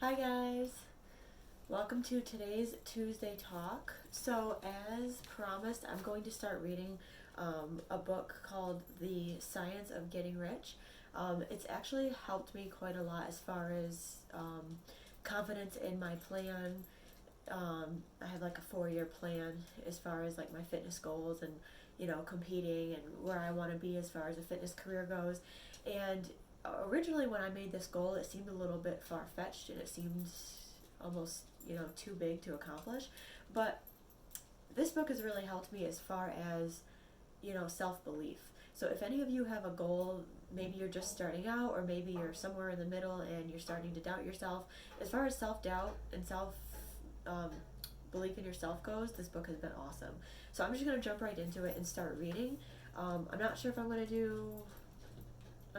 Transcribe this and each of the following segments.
Hi guys, welcome to today's Tuesday talk. So as promised, I'm going to start reading a book called The Science of Getting Rich. It's actually helped me quite a lot as far as confidence in my plan. I have like a 4-year plan as far as like my fitness goals and competing and where I want to be as far as a fitness career goes. And originally when I made this goal, it seemed a little bit far-fetched and it seemed almost too big to accomplish. But this book has really helped me as far as self-belief. So if any of you have a goal, maybe you're just starting out or maybe you're somewhere in the middle and you're starting to doubt yourself, as far as self-doubt and um, belief in yourself goes, this book has been awesome. So I'm just going to jump right into it and start reading. I'm not sure if I'm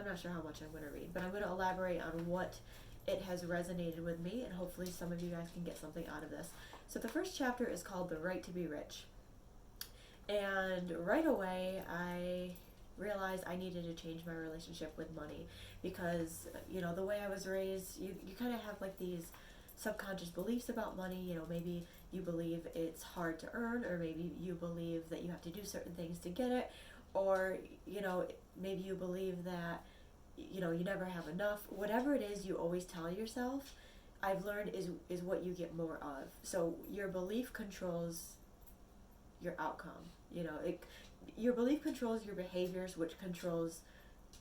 not sure how much I'm going to read, but I'm going to elaborate on what it has resonated with me, and hopefully some of you guys can get something out of this. So the first chapter is called The Right to be Rich. And right away, I realized I needed to change my relationship with money because, the way I was raised, you kind of have like these subconscious beliefs about money. Maybe you believe it's hard to earn, or maybe you believe that you have to do certain things to get it, or, maybe you believe that, you never have enough. Whatever it is you always tell yourself, I've learned is what you get more of. So your belief controls your outcome. Your belief controls your behaviors, which controls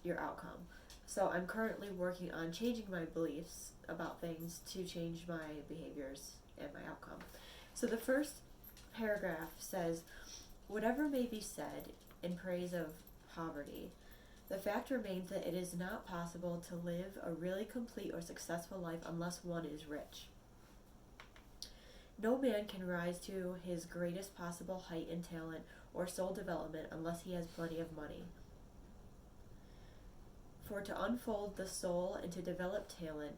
your outcome. So I'm currently working on changing my beliefs about things to change my behaviors and my outcome. So the first paragraph says, whatever may be said in praise of poverty, the fact remains that it is not possible to live a really complete or successful life unless one is rich. No man can rise to his greatest possible height in talent or soul development unless he has plenty of money. For to unfold the soul and to develop talent,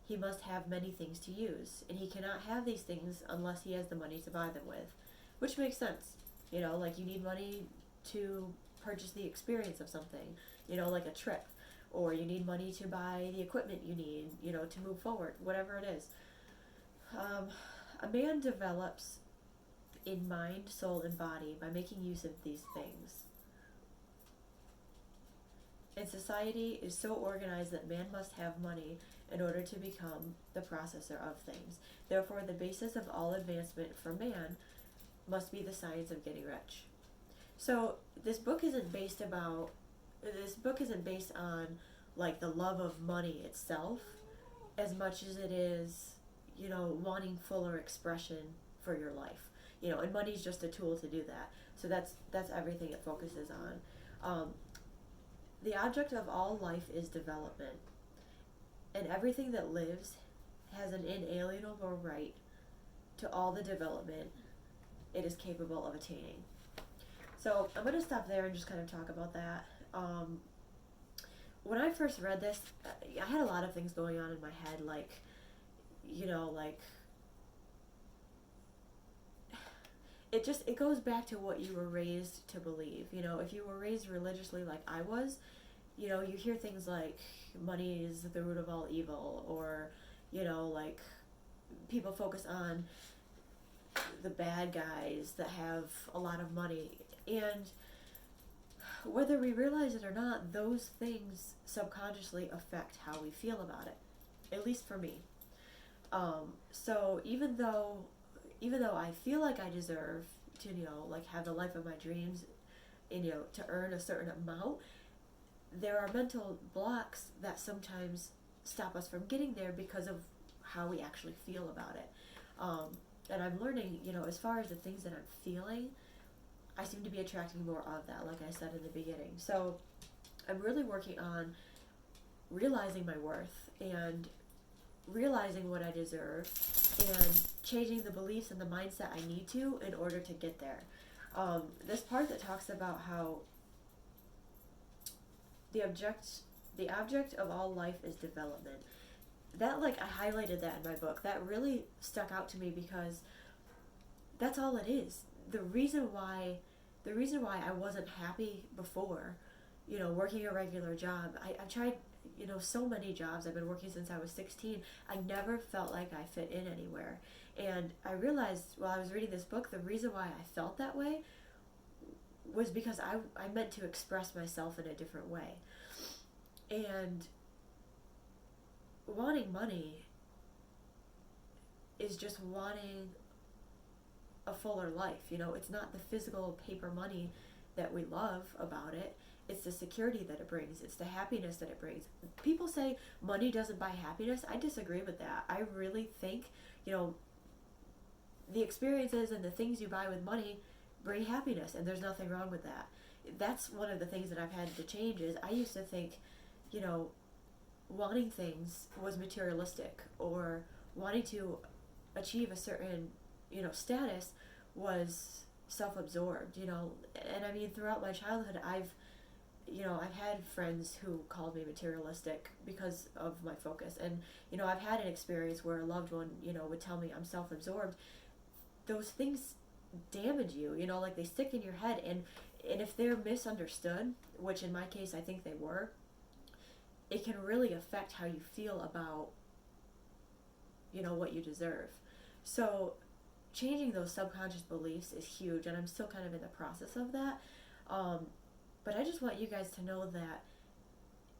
he must have many things to use, and he cannot have these things unless he has the money to buy them with, which makes sense. Like you need money to purchase the experience of something, like a trip, or you need money to buy the equipment you need, to move forward, whatever it is. A man develops in mind, soul, and body by making use of these things. And society is so organized that man must have money in order to become the processor of things. Therefore, the basis of all advancement for man must be the science of getting rich. So this book isn't based on like the love of money itself as much as it is, wanting fuller expression for your life. And money's just a tool to do that. So that's everything it focuses on. The object of all life is development, and everything that lives has an inalienable right to all the development it is capable of attaining. So I'm going to stop there and just kind of talk about that. When I first read this, I had a lot of things going on in my head, like it goes back to what you were raised to believe. If you were raised religiously like I was, you hear things like money is the root of all evil, or like people focus on the bad guys that have a lot of money. And whether we realize it or not, those things subconsciously affect how we feel about it, at least for me. So even though I feel like I deserve to, like have the life of my dreams, to earn a certain amount, there are mental blocks that sometimes stop us from getting there because of how we actually feel about it. And I'm learning, as far as the things that I'm feeling, I seem to be attracting more of that, like I said in the beginning. So I'm really working on realizing my worth and realizing what I deserve and changing the beliefs and the mindset I need to in order to get there. This part that talks about how the object of all life is development. That, like, I highlighted that in my book. That really stuck out to me because that's all it is. The reason why I wasn't happy before, working a regular job, I tried, so many jobs. I've been working since I was 16. I never felt like I fit in anywhere. And I realized while I was reading this book, the reason why I felt that way was because I meant to express myself in a different way. And wanting money is just wanting a fuller life. It's not the physical paper money that we love about it. It's the security that it brings. It's the happiness that it brings. People say money doesn't buy happiness. I disagree with that. I really think, the experiences and the things you buy with money bring happiness, and there's nothing wrong with that. That's one of the things that I've had to change is I used to think, wanting things was materialistic, or wanting to achieve a certain, status was self-absorbed, and I mean, throughout my childhood, I've had friends who called me materialistic because of my focus. And, I've had an experience where a loved one, would tell me I'm self-absorbed. Those things damage you, like they stick in your head. And if they're misunderstood, which in my case I think they were, it can really affect how you feel about, what you deserve. So changing those subconscious beliefs is huge, and I'm still kind of in the process of that. But I just want you guys to know that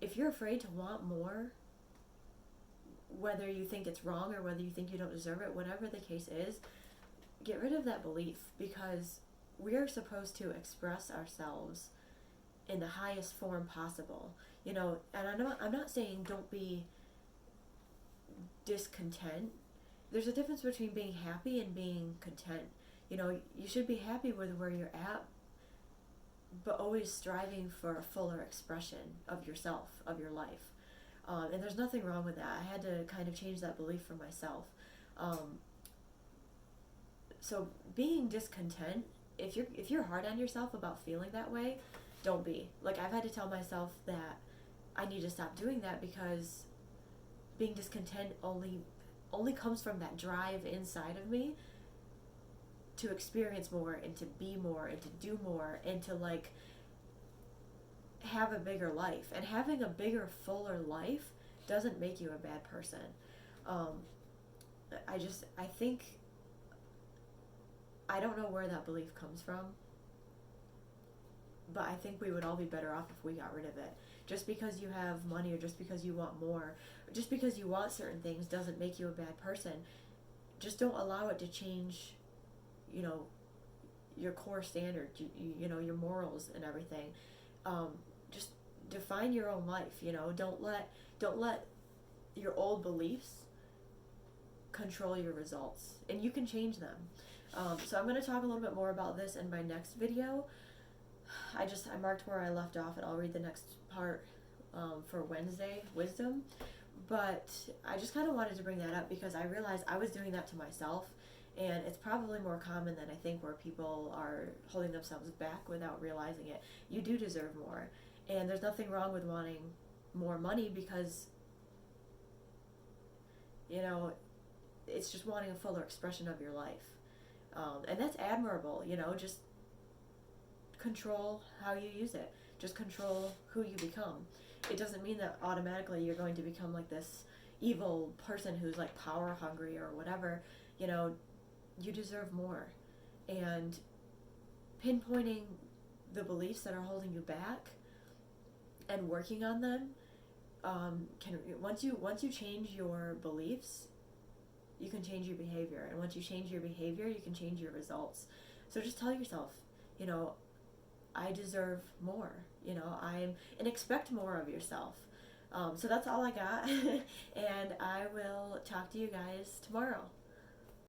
if you're afraid to want more, whether you think it's wrong or whether you think you don't deserve it, whatever the case is, get rid of that belief, because we are supposed to express ourselves in the highest form possible. And I'm not saying don't be discontent. There's a difference between being happy and being content. You should be happy with where you're at, but always striving for a fuller expression of yourself, of your life. And there's nothing wrong with that. I had to kind of change that belief for myself. So being discontent, if you're hard on yourself about feeling that way, don't be. Like, I've had to tell myself that I need to stop doing that, because being discontent only comes from that drive inside of me to experience more and to be more and to do more and to have a bigger life. And having a bigger, fuller life doesn't make you a bad person. I think, I don't know where that belief comes from, but I think we would all be better off if we got rid of it. Just because you have money, or just because you want more, or just because you want certain things, doesn't make you a bad person. Just don't allow it to change, your core standards, your morals and everything. Just define your own life. Don't let your old beliefs control your results, and you can change them. So I'm going to talk a little bit more about this in my next video. I marked where I left off, and I'll read the next part for Wednesday, wisdom. But I just kind of wanted to bring that up because I realized I was doing that to myself, and it's probably more common than I think, where people are holding themselves back without realizing it. You do deserve more, and there's nothing wrong with wanting more money, because it's just wanting a fuller expression of your life. And that's admirable, just control how you use it. Just control who you become. It doesn't mean that automatically you're going to become like this evil person who's like power hungry or whatever. You deserve more. And pinpointing the beliefs that are holding you back and working on them, once you change your beliefs, you can change your behavior. And once you change your behavior, you can change your results. So just tell yourself, I deserve more, and expect more of yourself. So that's all I got. And I will talk to you guys tomorrow.